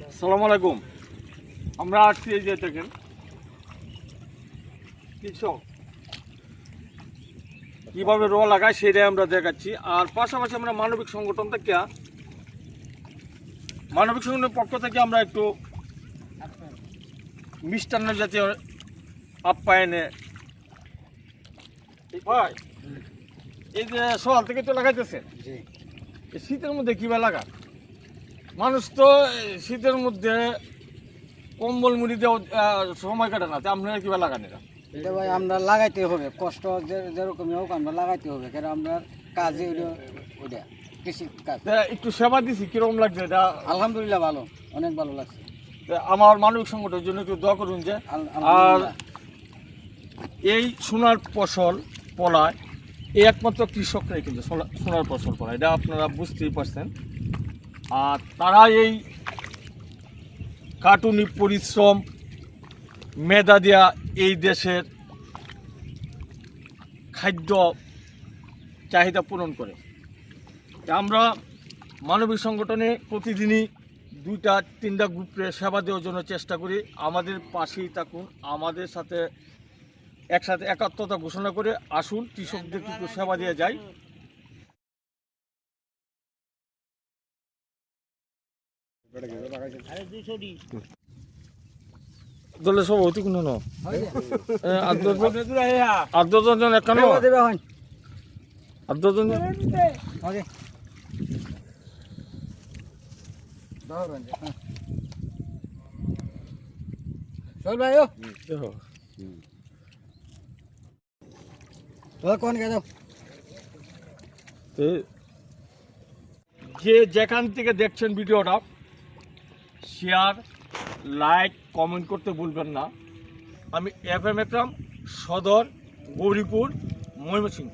আসসালামু আলাইকুম। আমরা আসছি এই যে দেখেন কৃষক কিভাবে রোয়া লাগায় সেটাই আমরা দেখাচ্ছি। আর পাশাপাশি আমরা মানবিক সংগঠন থেকে মানবিক সংগঠনের পক্ষ থেকে আমরা একটু মিষ্টান্ন জাতীয় আপ্যায়নে ভাই এই যে সকাল থেকে তো লাগাইতেছেন, এই শীতের মধ্যে কিভাবে লাগা? মানুষ তো শীতের মধ্যে কম্বল মুড়ি দিয়ে সময় কাটে না, তো আপনারা কিভাবে লাগান এটা? এটা ভাই আমরা লাগাইতে হবে, কষ্ট যেরকমই হোক আমরা লাগাইতে হবে, কারণ আমরা কাজে ওইটা কৃষি কাজ। একটু সেবা দিছি, কিরকম লাগছে এটা? আলহামদুলিল্লাহ ভালো, অনেক ভালো লাগছে। আমার মানবিক সংগঠনের জন্য একটু দোয়া করুন যে। আর এই সোনার ফসল ফলায় এই একমাত্র কৃষকরাই কিন্তু সোনার ফসল ফলায়, এটা আপনারা বুঝতেই পারছেন। আর তারা এই কাটুনি পরিশ্রম মেধা দিয়া এই দেশের খাদ্য চাহিদা পূরণ করে। আমরা মানবিক সংগঠনে প্রতিদিনই 2-3টা গ্রুপে সেবা দেওয়ার জন্য চেষ্টা করি। আমাদের পাশেই থাকুন, আমাদের সাথে একসাথে একাত্মতা ঘোষণা করে আসুন, কৃষকদের একটু সেবা দিয়ে যাই। দলের সভাপতি কোনো ন আটজন একান্ন আটজন যে যেখান থেকে দেখছেন ভিডিওটা শেয়ার লাইক কমেন্ট করতে ভুলবেন না। আমি FM একরাম, সদর, গৌরীপুর, ময়মনসিংহ।